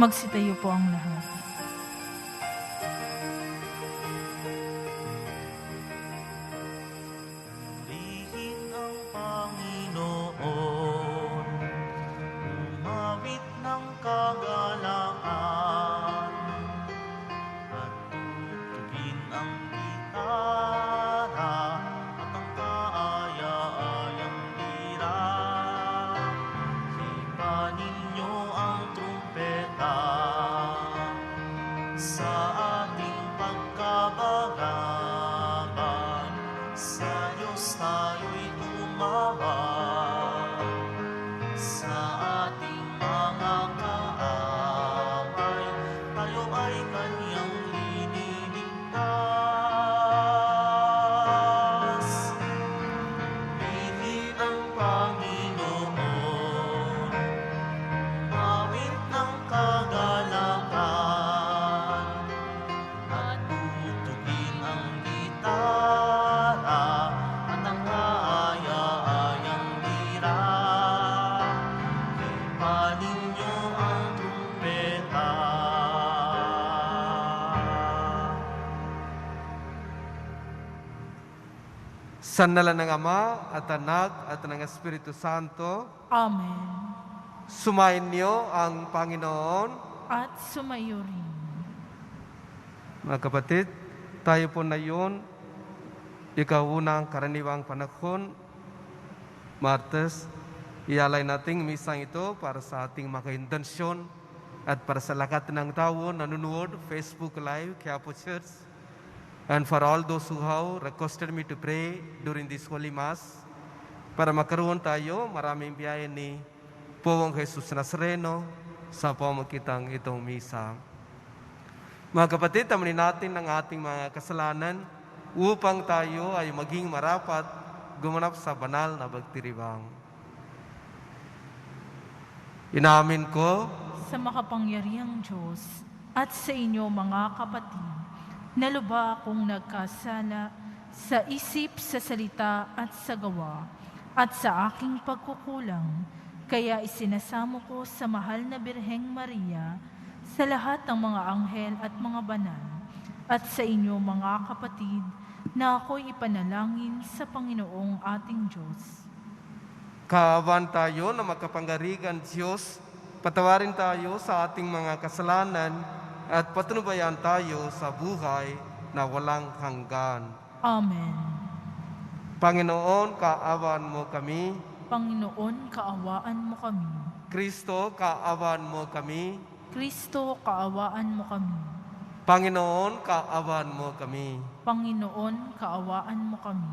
Magsitayo po ang lahat. Purihin ang Panginoon, umawit ng kagalakan, at tutugin ang gitara at ang kaaya-ayang lira. Hipa ninyo ang trumpeta sa ating pagkabagaban. Sa Diyos tayo'y tumawag, sa ating mga kaaway tayo ay Kanyang ililigtas. Purihin ang Panginoon, umawit ng kagalakan, at tutugin ang gitara at ang kaaya-ayang lira. Hipa ninyo ang trumpeta. Sandalan ng Ama at Anak at ng Espiritu Santo, Amen. sumayin niyo ang Panginoon. At sumayo rin. Mga kapatid, tayo po na yun, ikaunang karaniwang panahon, Martes, ialay nating misang ito para sa ating mga intensyon at para sa lahat ng tao nanonood, Facebook Live, Quiapo Church, and for all those who have requested me to pray during this Holy Mass, para makaroon tayo maraming biyaya ni Poong Jesus Nazareno sa pamagitan itong misa. Mga kapatid, tamanin natin ang ating mga kasalanan upang tayo ay maging marapat gumanap sa banal na pagtiribang. Inamin ko Sa makapangyarihang Diyos at sa inyo mga kapatid, na lubha akong nagkasala sa isip, sa salita at sa gawa, at sa aking pagkukulang, kaya isinasamo ko sa mahal na Birheng Maria, sa lahat ng mga anghel at mga banal, at sa inyo mga kapatid, na ako'y ipanalangin sa Panginoong ating Diyos. Kaawan tayo na makapangyarihan Diyos, patawarin tayo sa ating mga kasalanan at patnubayan tayo sa buhay na walang hanggan. Amen. Panginoon, kaawan mo kami. Panginoon, kaawaan mo kami. Kristo, kaawan mo kami. Kristo, kaawaan mo kami. Panginoon, kaawan mo kami. Panginoon, kaawaan mo kami.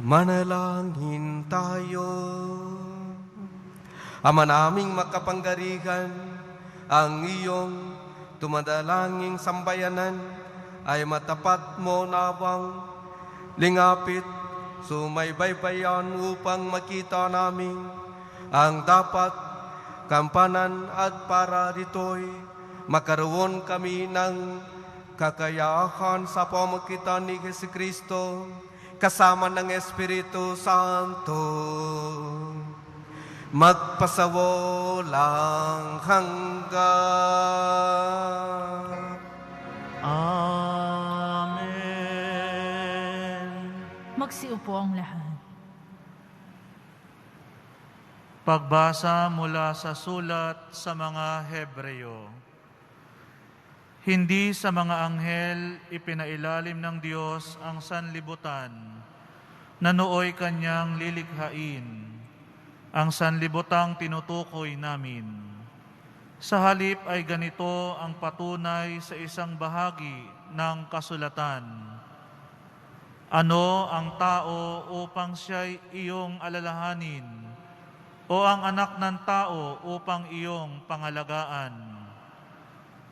Manalangin tayo. Ama naming makapangyarihan, ang iyong tumadalangin sambayanan ay matapat mo nawang lingapit sumaybaybayan upang makita namin ang dapat kampanan at para rito'y makaroon kami ng kakayahan sa pamagitan ni Jesucristo kasama ng Espiritu Santo, magpasawalang hanggan. Amen. Magsiupo ang lahat. Pagbasa mula sa sulat sa mga Hebreo. Hindi sa mga anghel ipinailalim ng Diyos ang sanlibutan na nooy kanyang lilikhain, ang sanlibutang tinutukoy namin. Sa halip ay ganito ang patunay sa isang bahagi ng kasulatan. Ano ang tao upang siya'y iyong alalahanin, o ang anak ng tao upang iyong pangalagaan?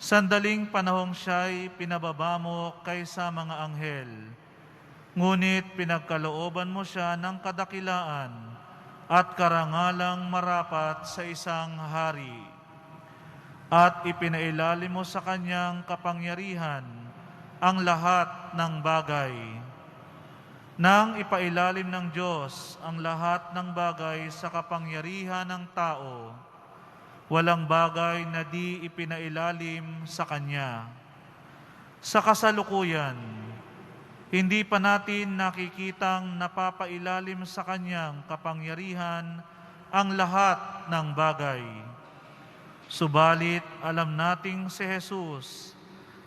Sandaling panahong siya'y pinababa mo kaysa mga anghel, ngunit pinagkalooban mo siya ng kadakilaan at karangalang marapat sa isang hari. At ipinailalim mo sa kanyang kapangyarihan ang lahat ng bagay. Nang ipailalim ng Diyos ang lahat ng bagay sa kapangyarihan ng tao, walang bagay na di ipinailalim sa Kanya. Sa kasalukuyan, hindi pa natin nakikitang napapailalim sa Kanyang kapangyarihan ang lahat ng bagay. Subalit, alam nating si Jesus,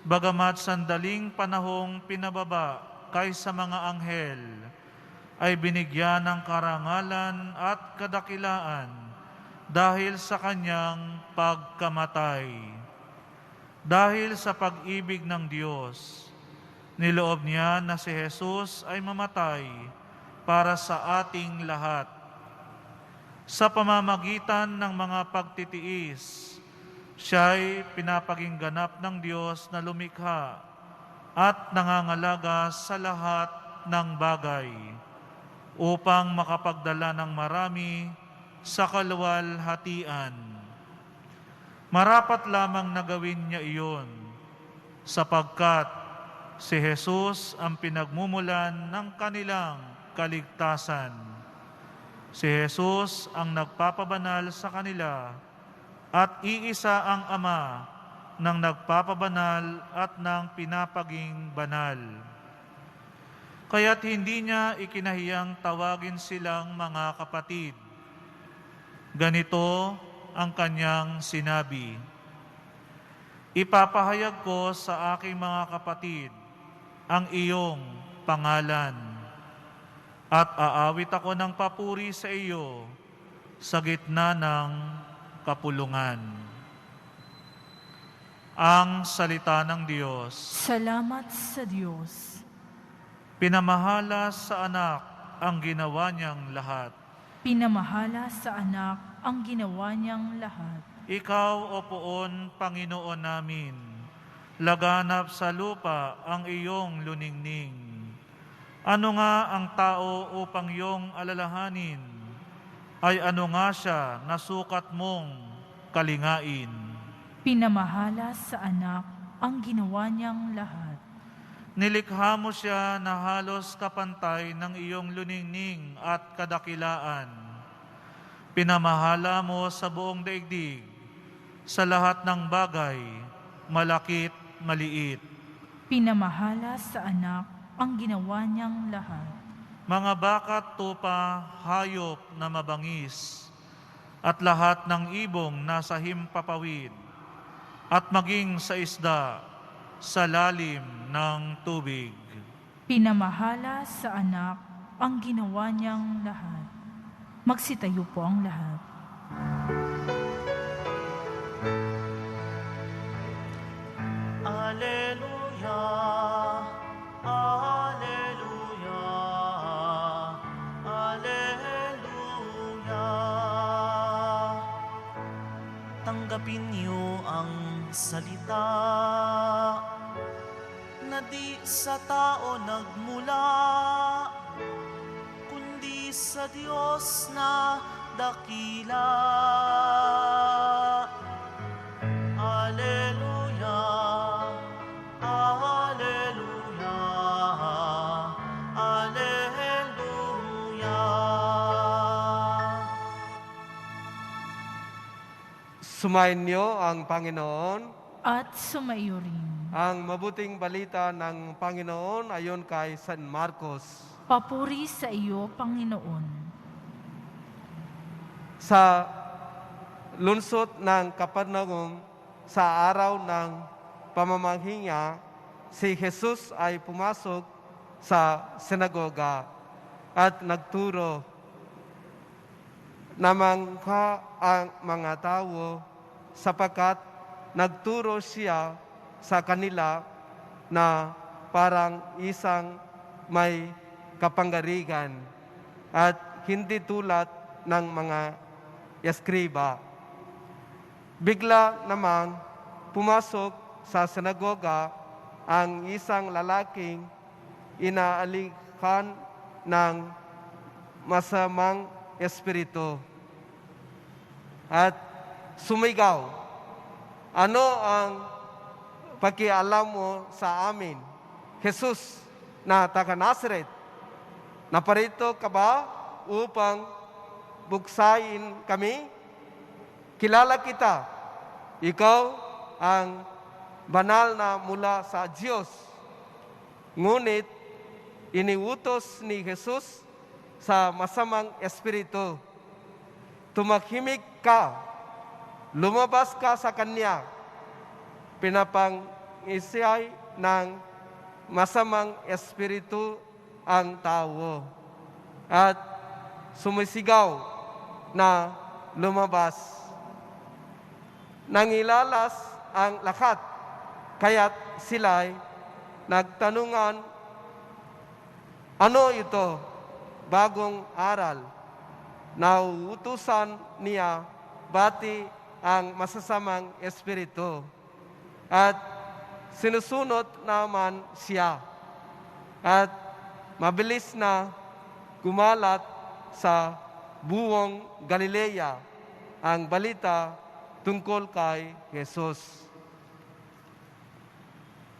bagamat sandaling panahong pinababa kaysa mga anghel, ay binigyan ng karangalan at kadakilaan dahil sa Kanyang pagkamatay. Dahil sa pag-ibig ng Diyos, niloob niya na si Jesus ay mamatay para sa ating lahat. Sa pamamagitan ng mga pagtitiis, siya'y pinapagingganap ng Diyos na lumikha at nangangalaga sa lahat ng bagay upang makapagdala ng marami sa kaluwalhatian. Marapat lamang na gawin niya iyon sapagkat si Jesus ang pinagmumulan ng kanilang kaligtasan. Si Jesus ang nagpapabanal sa kanila at iisa ang Ama ng nagpapabanal at ng pinapaging banal. Kaya't hindi niya ikinahiyang tawagin silang mga kapatid. Ganito ang kanyang sinabi, "Ipapahayag ko sa aking mga kapatid ang iyong pangalan, at aawit ako ng papuri sa iyo sa gitna ng kapulungan." Ang salita ng Diyos. Salamat sa Diyos. Pinamahala sa anak ang ginawa niyang lahat. Pinamahala sa anak ang ginawa niyang lahat. Ikaw, O Poon, Panginoon namin, laganap sa lupa ang iyong luningning. Ano nga ang tao upang iyong alalahanin? Ay ano nga siya na sukat mong kalingain? Pinamahala sa anak ang ginawa niyang lahat. Nilikha mo siya na halos kapantay ng iyong luningning at kadakilaan. Pinamahala mo sa buong daigdig, sa lahat ng bagay, malakit, maliit. Pinamahala sa anak ang ginawa niyang lahat. Mga bakat tupa, hayop na mabangis, at lahat ng ibong nasa himpapawid, at maging sa isda, sa lalim ng tubig. Pinamahala sa anak ang ginawa niyang lahat. Magsitayo po ang lahat. Alleluia, Alleluia, Alleluia. Tanggapin niyo ang salita na di sa tao nagmula, kundi sa Diyos na dakila. Alleluia, Alleluia, Alleluia. Sumayin niyo ang Panginoon. At sumaiyo rin. Ang mabuting balita ng Panginoon ayon kay San Marcos. Papuri sa iyo, Panginoon. Sa lungsod ng Capernaum, sa araw ng pamamahinga, si Jesus ay pumasok sa sinagoga at nagturo. Namangha ang mga tao sapagkat nagturo siya sa kanila na parang isang may kapangyarihan at hindi tulad ng mga eskriba. Bigla namang pumasok sa sinagoga ang isang lalaking inaalikan ng masamang espiritu at sumigaw, "Ano ang pakialam mo sa amin, Jesus na taga Nazaret? Naparito ka ba upang buksayin kami?" kilala kita. Ikaw ang banal na mula sa Diyos. Ngunit, iniutos ni Jesus sa masamang espiritu. Tumahimik ka, lumabas ka sa Kanya, pinapang-isay ng masamang espiritu ang tao at sumisigaw na lumabas. Nangilalas ang lahat, kaya't sila'y nagtanungan, ano ito? Bagong aral. Nauutusan niya bati ang masasamang espiritu at sinusunod naman siya at mabilis na gumalat sa buong Galilea ang balita tungkol kay Jesus.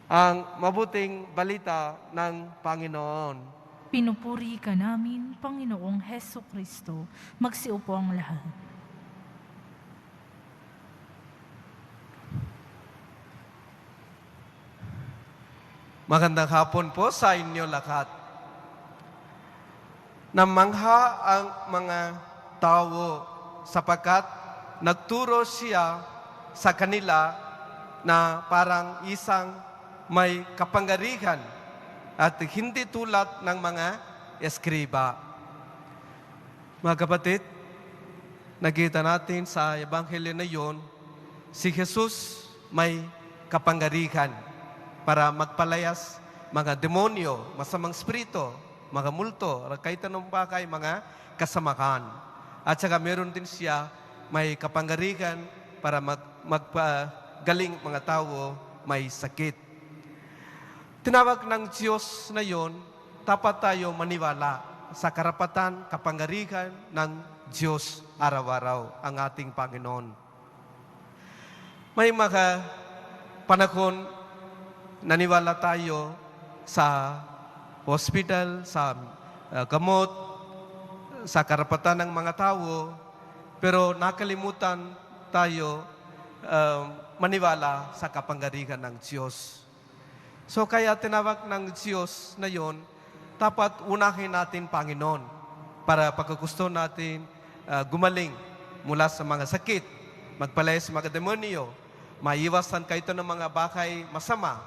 Ang mabuting balita ng Panginoon. Pinupuri ka namin, Panginoong Heso Kristo. Magsiupo ang lahat. Magandang hapon po sa inyo lahat. Namangha ang mga tao sapagkat nagturo siya sa kanila na parang isang may kapangyarihan at hindi tulad ng mga eskriba. Mga kapatid, nakita natin sa Ebanghelyo na yon, si Jesus may kapangyarihan para magpalayas mga demonyo, masamang spirito, mga multo, kahit anong bagay, mga kasamahan. At saka meron din siya may kapangyarihan para magpagaling mga tao may sakit. Tinawag ng Diyos na yon, dapat tayo maniwala sa karapatan, kapangyarihan ng Diyos araw-araw, ang ating Panginoon. May mga panahon, naniwala tayo sa hospital, sa gamot, sa karapatan ng mga tao, pero nakalimutan tayo maniwala sa kapangyarihan ng Diyos. So kaya tinawag ng Diyos na yon, dapat unahin natin Panginoon para pagkagusto natin gumaling mula sa mga sakit, magpalaya sa mga demonyo, maiwasan kayo ng mga bagay masama.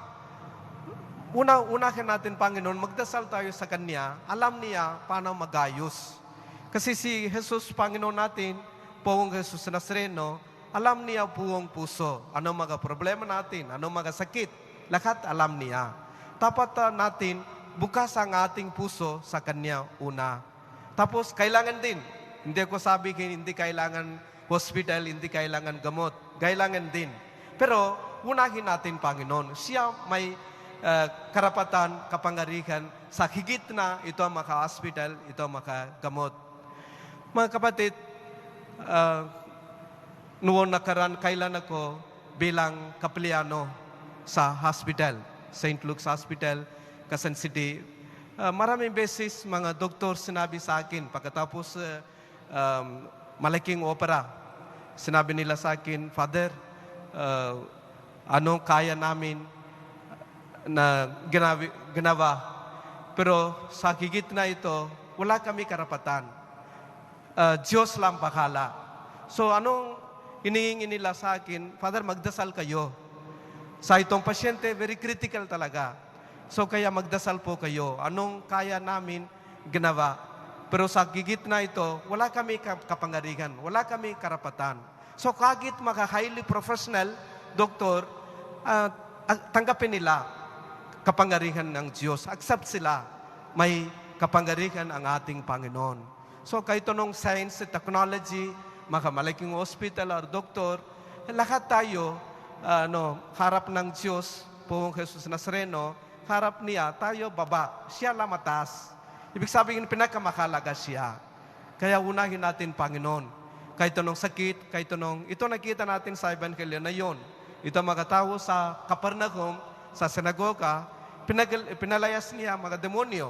Unahin natin Panginoon, magdasal tayo sa Kanya, alam niya paano magayos. Kasi si Jesus, Panginoon natin, Poong Jesus Nazareno, alam niya buong puso, anong mga problema natin, anong mga sakit, lahat alam niya. Dapat natin bukas ang ating puso sa Kanya una. Tapos kailangan din, hindi ko sabi hindi kailangan hospital, hindi kailangan gamot, kailangan din. Pero unahin natin Panginoon, siya may karapatan, kapangyarihan sa higit na ito ang maka-hospital, ito ang maka-gamot. Mga kapatid, noon nakaraan, kailan ako bilang kapelyano sa hospital, St. Luke's Hospital, Quezon City. Maraming beses mga doktor sinabi sa akin, pagkatapos malaking opera, sinabi nila sa akin, Father, anong kaya namin na ginawa. Pero sa higit na ito, wala kami karapatan. Diyos lang bahala. So anong hinihingi nila sa akin? Father, magdasal kayo. Sa itong pasyente, very critical talaga. So kaya magdasal po kayo. Anong kaya namin ginawa? Pero sa higit na ito, wala kami kapangyarihan, wala kami karapatan. So kahit mga highly professional doktor, tanggapin nila kapangyarihan ng Diyos. Accept sila. May kapangyarihan ang ating Panginoon. So kahit anong science, technology, mga malaking hospital or doktor, lahat tayo, harap ng Diyos, Poong Jesus Nazareno, harap niya, tayo baba, siya lang mataas. Ibig sabihin, pinakamahalaga siya. Kaya unahin natin, Panginoon. Kahit anong sakit, kahit anong, ito nakita natin sa Ebanghelyo na yon. Ito mga tao sa Capernaum, sa sinagoga, pinalayas niya mga demonyo.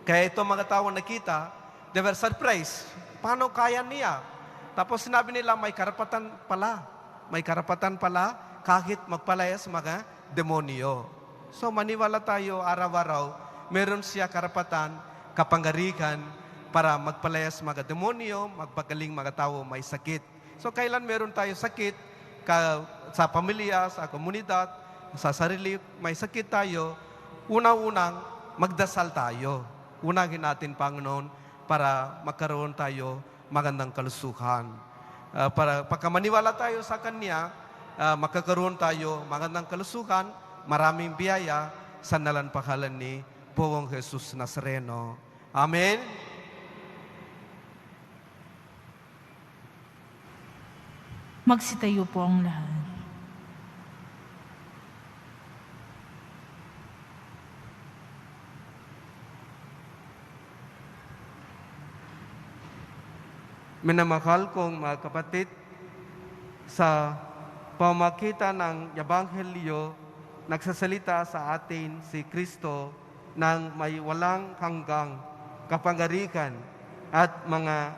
Kaya ito mga tao nakita, they were surprised. Paano kaya niya? Tapos sinabi nila, may karapatan pala. May karapatan pala kahit magpalaya sa mga demonyo. So maniwala tayo araw-araw, meron siya karapatan, kapangyarihan para magpalaya sa mga demonyo, magpagaling mga tao may sakit. So kailan meron tayo sakit, sa pamilya, sa komunidad, sa sarili, may sakit tayo, unang-unang magdasal tayo. Unangin natin, Panginoon, para magkaroon tayo magandang kalusugan. Para pagkamaniwala tayo sa Kanya, makakaroon tayo magandang kalusugan, maraming biyaya sa nalanpakalan ni Poong Jesus Nazareno. Amen. Magsitayo po ang lahat. Minamahal kong mga kapatid, sa pamagitan ng Ebanghelyo, nagsasalita sa atin si Kristo ng may walang hanggang kapangyarihan at mga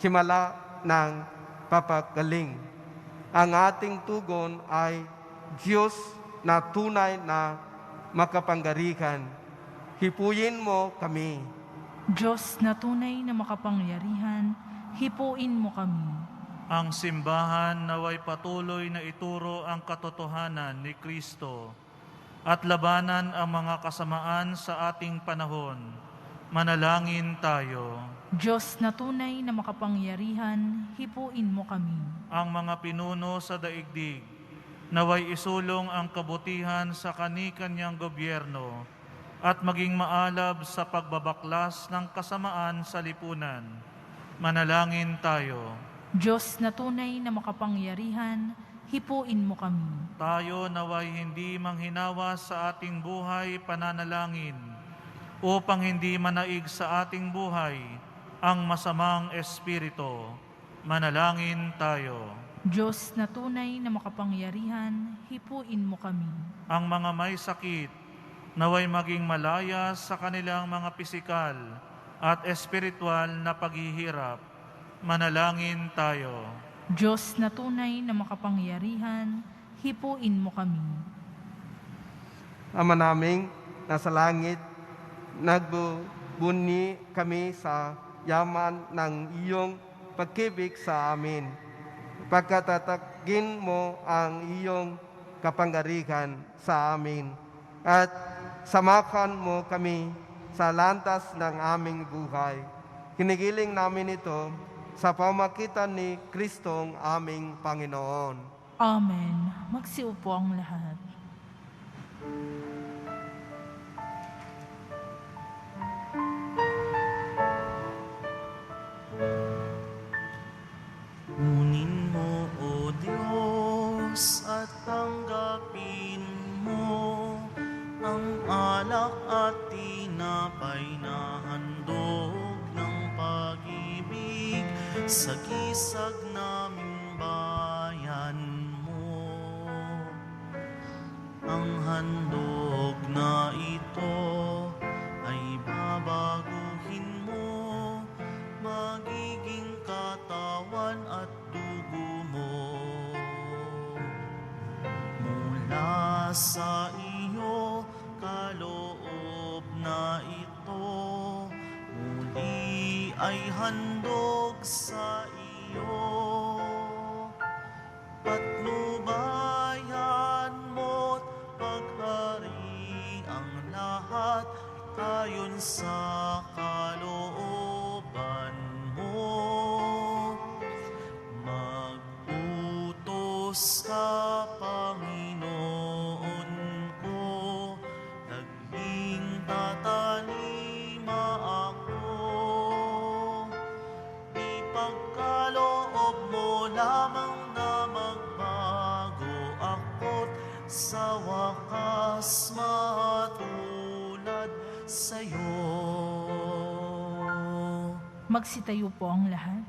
himala ng papagaling. Ang ating tugon ay Diyos na tunay na makapangyarihan. Hipuin mo kami. Diyos na tunay na makapangyarihan, hipuin mo kami. Ang simbahan naway patuloy na ituro ang katotohanan ni Kristo at labanan ang mga kasamaan sa ating panahon. Manalangin tayo. Diyos na tunay na makapangyarihan, hipuin mo kami. Ang mga pinuno sa daigdig, naway isulong ang kabutihan sa kani-kanyang gobyerno at maging maalab sa pagbabaklas ng kasamaan sa lipunan. Manalangin tayo. Diyos na tunay na makapangyarihan, hipuin mo kami. Tayo naway hindi manghinawa sa ating buhay pananalangin upang hindi manaig sa ating buhay ang masamang espiritu. Manalangin tayo. Diyos na tunay na makapangyarihan, hipuin mo kami. Ang mga may sakit naway maging malaya sa kanilang mga pisikal at espiritual na paghihirap. Manalangin tayo. Diyos na tunay na makapangyarihan, hipuin mo kami. Ama naming nasa langit, nagbubuni kami sa yaman ng iyong pag-ibig sa amin. Pagkatatagin mo ang iyong kapangyarihan sa amin at samakan mo kami sa landas ng aming buhay. Kinigiling namin ito sa pamagitan ni Kristong aming Panginoon. Amen. Magsiupo ang lahat. Kunin mo, O Diyos, at tanggapin mo ang alak at tinapay na handog ng pag-ibig sa gisag naming bayan mo. Ang handog na ito ay babaguhin mo, magiging katawan at dugo mo. Mula sa iyo kaloob na ito, muli ay handog sa iyo. Patnubayan mo't paghari ang lahat ayon sa kalooban mo. Mag-utos ka, Panginoon ko, naging tatalima ako. Ipagkaloob mo lamang na magbago ako't sa wakas matulad sa'yo. Magsitayo po ang lahat.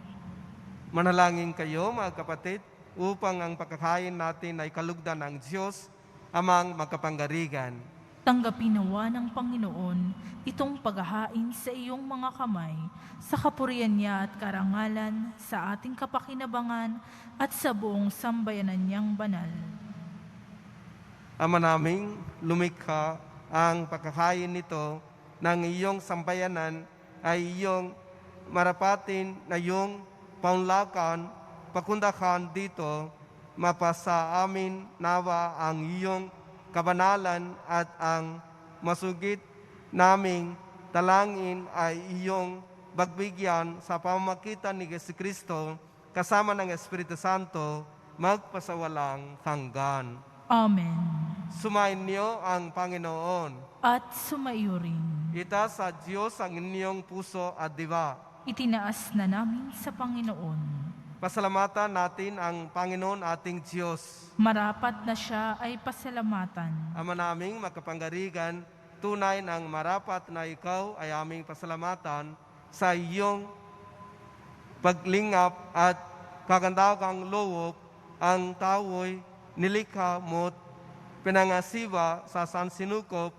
Manalangin kayo, mga kapatid, upang ang pagkakain natin ay kalugdan ng Diyos, amang magkapangyarihan. Tanggapin nawa ng Panginoon itong paghahain sa iyong mga kamay, sa kapurihan niya at karangalan, sa ating kapakinabangan at sa buong sambayanan niyang banal. Ama naming lumikha, ang pagkakain nito ng iyong sambayanan ay iyong marapatin na iyong paunlakan, pakundahan dito, mapasa amin nawa ang iyong kabanalan at ang masugit naming talangin ay iyong bagbigyan sa pamamagitan ni Jesucristo kasama ng Espiritu Santo magpasawalang hanggan. Amen. Sumayin niyo ang Panginoon. At sumaiyo rin. Itaas sa Diyos ang inyong puso at diwa. Itinaas na namin sa Panginoon. Pasalamatan natin ang Panginoon ating Diyos. Marapat na siya ay pasalamatan. Ama naming makapangyarihan, tunay ng marapat na ikaw ay aming pasalamatan sa iyong paglingap at kagandagang loob. Ang tao'y nilikha mo't pinangasiwa sa sansinukop,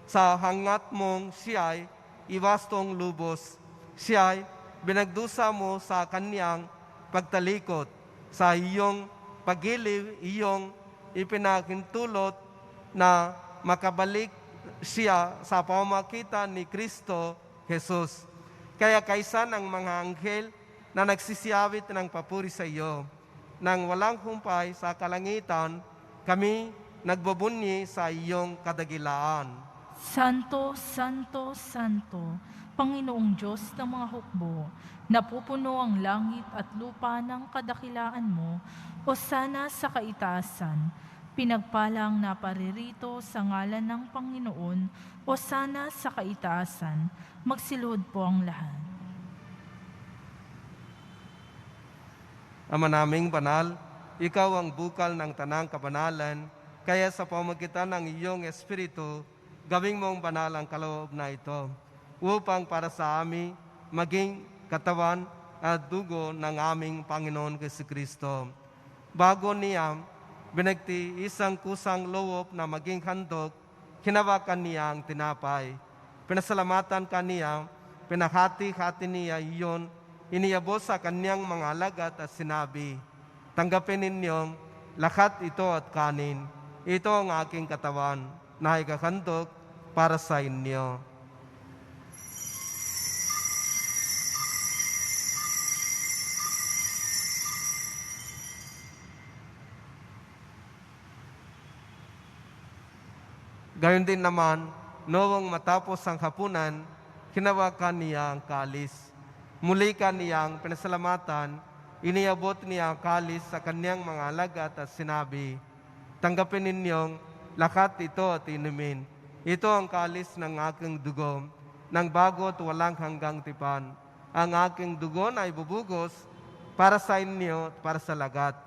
sa hangat mong siya'y iwastong lubos. Siya'y binagdusa mo sa kanyang pagtalikod. Sa iyong pagiliw, iyong ipinahintulot na makabalik siya sa pamamagitan ni Kristo Jesus. Kaya kaysa ng mga anghel na nagsisiyawit ng papuri sa iyo, nang walang humpay sa kalangitan, kami nagbubunyi sa iyong kadagilaan. Santo, Santo, Santo, Panginoong Diyos ng mga hukbo, napupuno ang langit at lupa ng kadakilaan mo, o sana sa kaitaasan. Pinagpalang na paririto sa ngalan ng Panginoon, o sana sa kaitaasan. Magsiluhod po ang lahat. Ama naming banal, ikaw ang bukal ng tanang kabanalan, kaya sa pamamagitan ng iyong Espiritu, gawing mong banal ang kaloob na ito, upang para sa amin maging katawan at dugo ng aming Panginoon Jesucristo. Bago niya binagti isang kusang loob na maging handog, hinawakan niya ang tinapay. Pinasalamatan kaniya, pinahati-hati niya iyon, iniyabos sa kanyang mga alagad at sinabi, tanggapin ninyong lahat ito at kanin. Ito ang aking katawan na ikakandog para sa inyo. Gayon din naman, noong matapos ang hapunan, hinawakan niya ang kalis. Muli kaniyang pinasalamatan, iniabot niya ang kalis sa kanyang mga alagad at sinabi, tanggapin ninyong lahat ito at inumin. Ito ang kalis ng aking dugo, ng bago at walang hanggang tipan. Ang aking dugo na ibubugos para sa inyo at para sa lagat.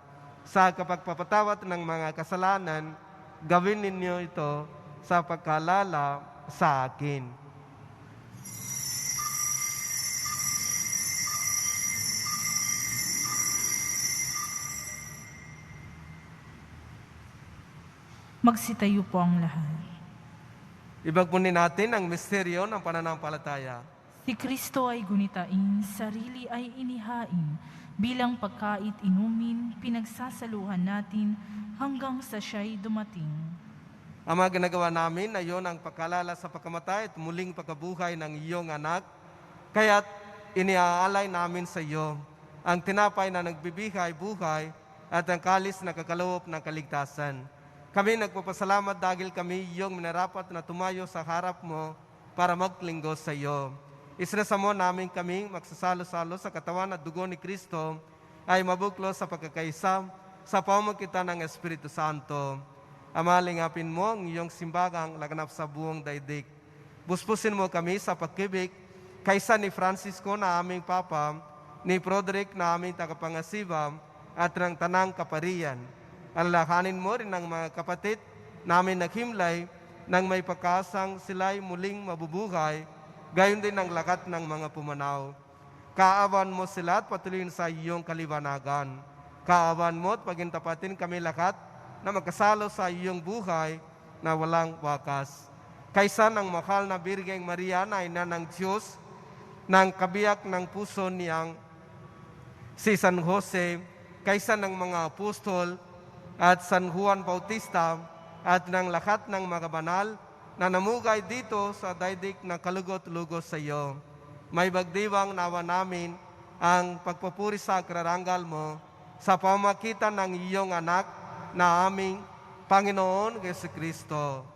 Sa kapagpapatawad ng mga kasalanan, gawin ninyo ito sa pagkaalala sa akin. Magsitayo po ang lahat. Ibagpunin natin ang misteryo ng pananampalataya. Si Kristo ay gunitain, sarili ay inihain, bilang pagkait inumin, pinagsasaluhan natin hanggang sa siya'y dumating. Ama, ginagawa namin na iyon ang pagkalala sa pagkamatay at muling pagkabuhay ng iyong anak. Kaya't iniaalay namin sa iyo ang tinapay na nagbibigay buhay at ang kalis na kakaloob ng kaligtasan. Kami nagpapasalamat dahil kami iyong minarapat na tumayo sa harap mo para maglinggo sa iyo. Isinasamo namin kami magsasalo-salo sa katawan at dugo ni Kristo ay mabuklo sa pagkakaisa sa pamamagitan ng Espiritu Santo. Ama, lingapin mo ang iyong simbagang laganap sa buong daigdig. Buspusin mo kami sa pagkibig kaysa ni Francisco na aming Papa, ni Broderick na aming tagapangasiwa at ng tanang kaparian. Alalahanin mo rin ang mga kapatid namin naghimlay nang may pagkasang sila'y muling mabubuhay, gayon din ang lakat ng mga pumanaw. Kaawan mo sila at patuloyin sa iyong kaliwanagan. Kaawan mo at pagintapatin kami lahat na magkasalo sa iyong buhay na walang wakas. kaysa ng mahal na Birgeng Maria na ina ng Diyos, ng kabiyak ng puso niyang si San Jose, kaysa ng mga apostol at San Juan Bautista at ng lahat ng mga banal na namugay dito sa daigdig na kalugot-lugos sa iyo. May bagdiwang nawa namin ang pagpupuri sa kararanggal mo sa pamagitan ng iyong anak na aming Panginoon Jesucristo.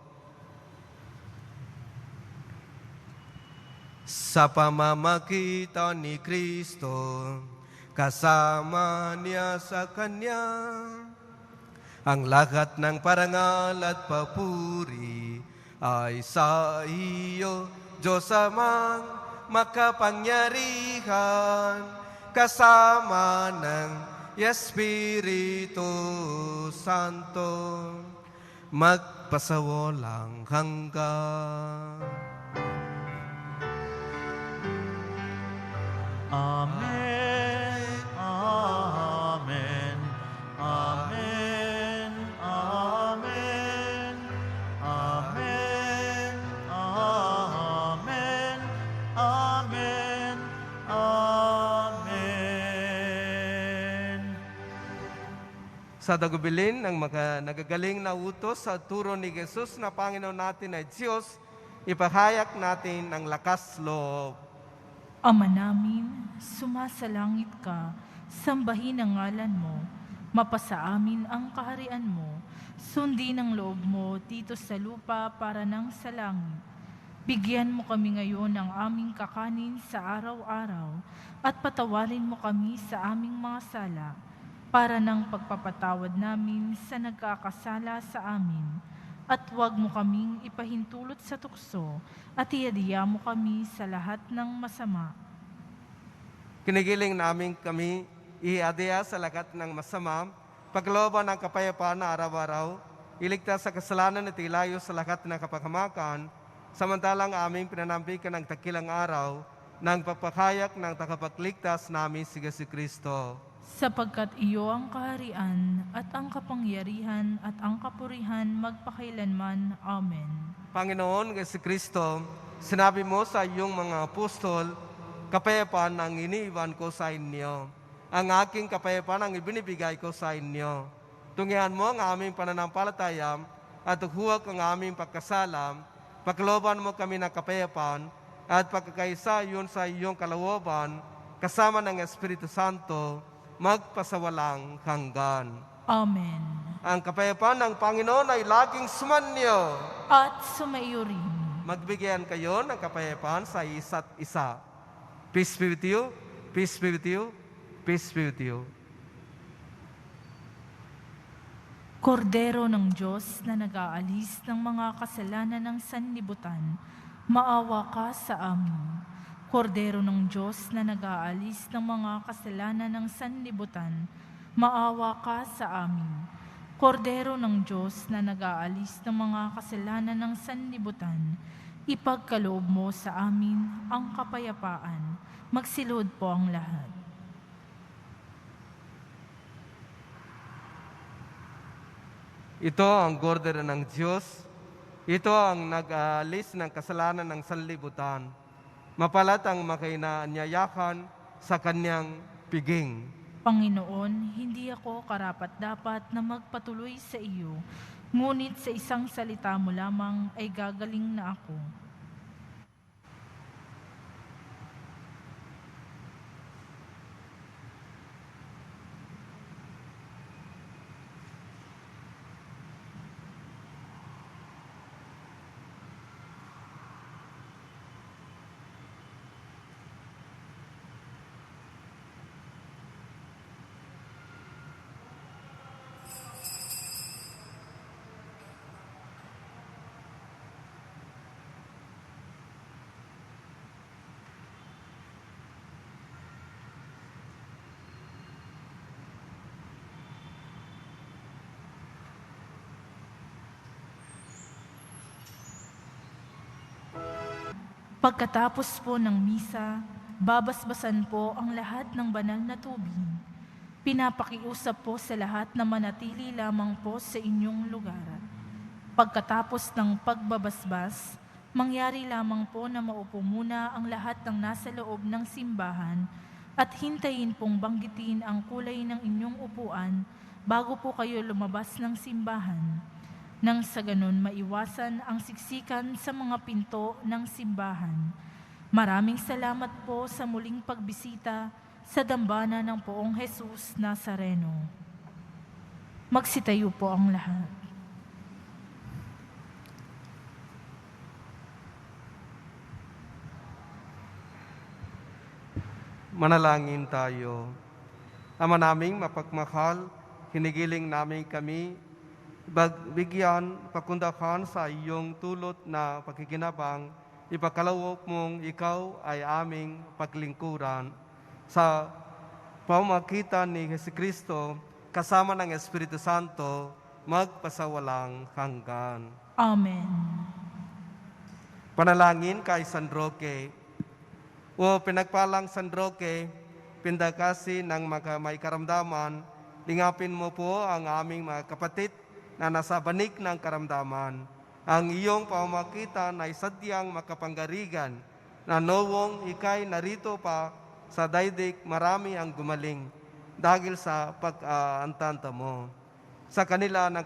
Sa pamamagitan ni Kristo, kasama niya sa Kanya, ang lahat ng parangal at papuri ay sa iyo, Diyos Amang makapangyarihan, kasama ng Espiritu Santo, magpasawalang hanggan. Amen, Amen, Amen, Amen, Amen, Amen, Amen, Amen. Sa dagubilin ng mga nagagaling na utos sa turo ni Jesus na Panginoon natin ay Diyos, ipahayak natin ang lakas loob. Ama namin, sumasalangit ka, sambahin ang ngalan mo, mapasa amin ang kaharian mo, sundin ang loob mo dito sa lupa para nang sa langit. Bigyan mo kami ngayon ng aming kakanin sa araw-araw at patawarin mo kami sa aming mga sala para nang pagpapatawad namin sa nagkakasala sa amin. At huwag mo kaming ipahintulot sa tukso at iadiya mo kami sa lahat ng masama. Kinigiling namin kami iadiya sa lahat ng masama, paglooban ng kapayapaan na araw-araw, iligtas sa kasalanan at ilayo sa lahat ng kapahamakan, samantalang aming pinanampikan ng takilang araw ng pagpahayak ng takapagligtas namin si Jesucristo. Sapagkat iyo ang kaharian at ang kapangyarihan at ang kapurihan magpakailanman. Amen. Panginoon Jesucristo, sinabi mo sa iyong mga apostol, kapayapaan ang iniiwan ko sa inyo. Ang aking kapayapaan ang ibinibigay ko sa inyo. Tungihan mo ang aming pananampalataya at huwag ang aming pagkasala. Paglooban mo kami ng kapayapaan at pagkakaisa yun sa iyong kalooban, kasama ng Espiritu Santo, magpasawalang hanggan. Amen. Ang kapayapaan ng Panginoon ay laging sumanyo. At sumaiyo rin. Magbigyan kayo ng kapayapaan sa isa't isa. Peace be with you, peace be with you, peace be with you. Kordero ng Diyos na nag-aalis ng mga kasalanan ng sanlibutan, maawa ka sa amin. Kordero ng Diyos na nag-aalis ng mga kasalanan ng sanlibutan, maawa ka sa amin. Kordero ng Diyos na nag-aalis ng mga kasalanan ng sanlibutan, ipagkaloob mo sa amin ang kapayapaan. Magsilod po ang lahat. Ito ang kordero ng Diyos. Ito ang nag-aalis ng kasalanan ng sanlibutan. Mapalat ang makainaanyayahan sa kanyang piging. Panginoon, hindi ako karapat-dapat na magpatuloy sa iyo, ngunit sa isang salita mo lamang ay gagaling na ako. Pagkatapos po ng misa, babasbasan po ang lahat ng banal na tubig. Pinapakiusap po sa lahat na manatili lamang po sa inyong lugar. Pagkatapos ng pagbabasbas, Mangyari lamang po na maupo muna ang lahat ng nasa loob ng simbahan at hintayin pong banggitin ang kulay ng inyong upuan bago po kayo lumabas ng simbahan. Nang sa ganun maiwasan ang siksikan sa mga pinto ng simbahan. Maraming salamat po sa muling pagbisita sa dambana ng Poong Jesus Nazareno. Magsitayo po ang lahat. Manalangin tayo. Ama naming mapagmahal, hinigiling namin kami, bigyan, pakundahan sa iyong tulot na pakikinabang, ipakalawok mong ikaw ay aming paglingkuran. Sa pamamagitan ni Jesucristo, kasama ng Espiritu Santo, magpasawalang hanggan. Amen. Panalangin kay San Roque. O pinagpalang San Roque, pindakasi ng mga may karamdaman, lingapin mo po ang aming mga kapatid na nasa banig ng karamdaman. Ang iyong pamamagitan ay sadyang makapanggarigan na nowong ikay narito pa sa daigdig marami ang gumaling dahil sa pag-aantanta mo. Sa kanila ng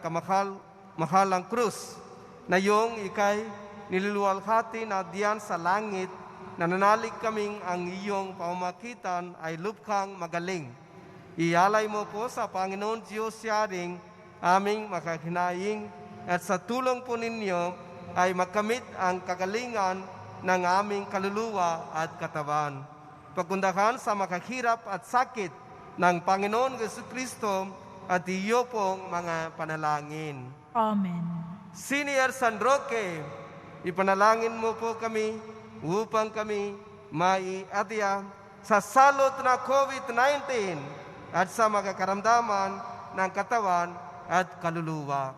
mahalang krus na iyong ikay niluluwalhati na diyan sa langit, nananalig kaming ang iyong pamamagitan ay lubhang magaling. Ialay mo po sa Panginoon Diyos yaring aming makakinaing at sa tulong po ninyo ay makamit ang kagalingan ng aming kaluluwa at katawan. Pagundahan sa makahirap at sakit ng Panginoon Jesucristo at iyo pong mga panalangin. Amen. Senior San Roque, ipanalangin mo po kami upang kami maiadya sa salot na COVID-19 at sa magkakaramdaman ng katawan at kaluluwa.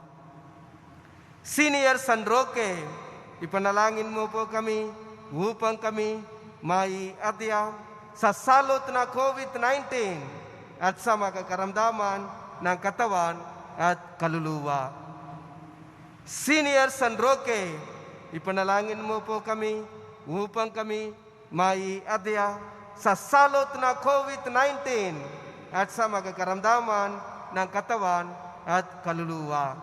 Senior San Roque, ipanalangin mo po kami upang kami maiadya sa salot na COVID-19 at sa magkakaramdaman ng katawan at kaluluwa. Senior San Roque, ipanalangin mo po kami upang kami maiadya sa salot na COVID-19 at sa magkakaramdaman ng katawan at kaluluwa.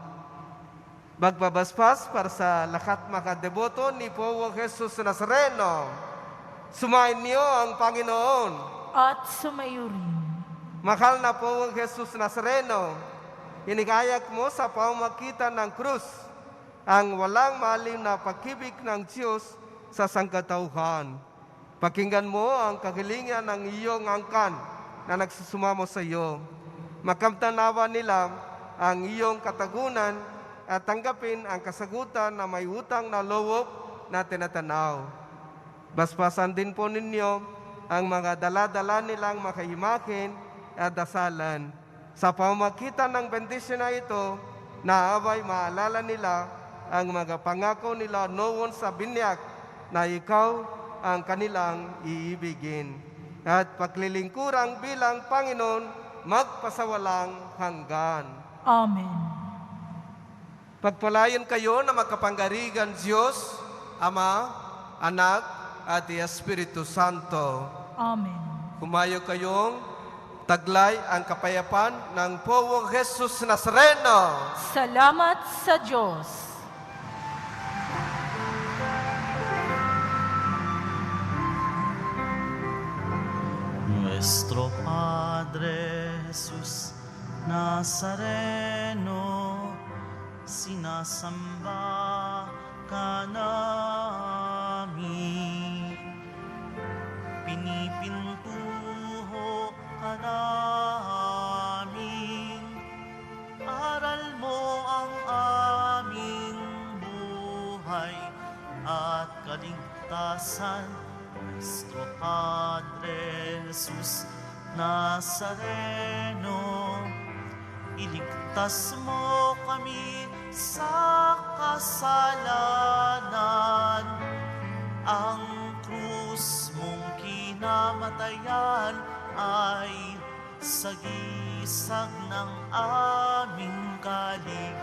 Magbabaspas para sa lahat mga deboto ni Poong Jesus Nazareno. Sumayin niyo ang Panginoon. At sumayo rin. Mahal na Poong Jesus Nazareno, inigayag mo sa pamamagitan ng krus ang walang malim na pag-ibig ng Diyos sa sangkatauhan. Pakinggan mo ang kagilingan ng iyong angkan na nagsusumamo sa iyo. Makamtanawa nila ang iyong katagunan at tanggapin ang kasagutan na may utang na loob na tinatanaw. Basbasan din po ninyo ang mga dala-dala nilang makahimakin at dasalan. Sa pamamagitan ng bendisyon na ito, naaway maalala nila ang mga pangako nila noon sa binyag na ikaw ang kanilang iibigin. At paglilingkurang bilang Panginoon, magpasawalang hanggan. Amen. Pagpalayan kayo na makapangyarihan Diyos, Ama, Anak, at Espiritu Santo. Amen. Humayo kayong taglay ang kapayapaan ng Poong Jesus Nazareno. Salamat sa Diyos. Nuestro Padre Jesus Nazareno, sinasamba ka namin, pinipintuho ka namin, aral mo ang aming buhay at kaligtasan. Nuestro Padre Jesus Nazareno, iligtas mo kami sa kasalanan. Ang krus mong kinamatayan ay sagisag ng aming kaligtasan.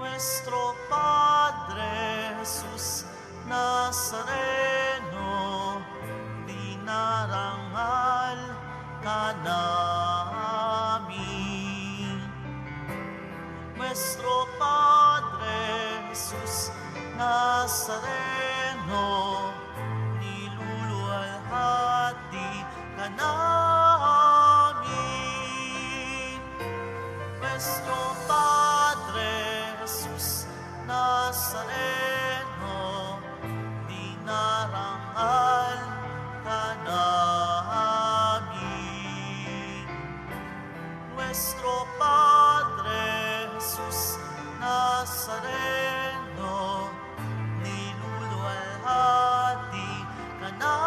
Nuestro Padre Jesus Nazareno, dinarangal ka namin. Nuestro Padre Jesus Nazareno, niluluwalhati ka namin. Nuestro Padre Jesus Nazareno, dinarangal ka namin. Nuestro Padre Jesus Nazareno, niluluwalhati ka namin.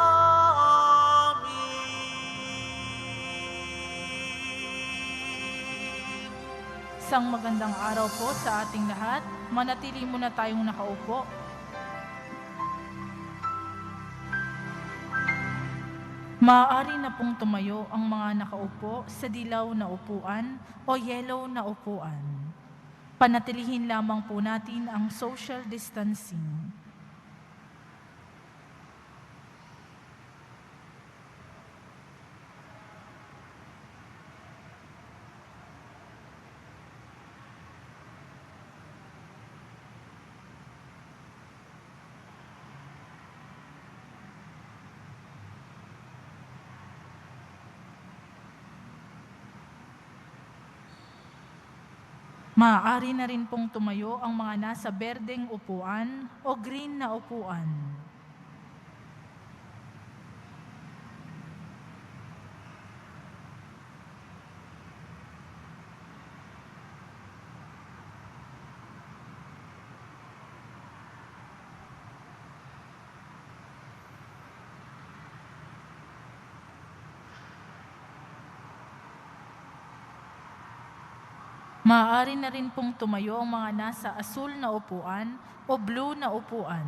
Isang magandang araw po sa ating lahat. Manatili muna tayong nakaupo. Maaari na pong tumayo ang mga nakaupo sa dilaw na upuan o yellow na upuan. Panatilihin lamang po natin ang social distancing. Maaari na rin pong tumayo ang mga nasa berdeng upuan o green na upuan. Maaari na rin pong tumayo ang mga nasa asul na upuan o blue na upuan.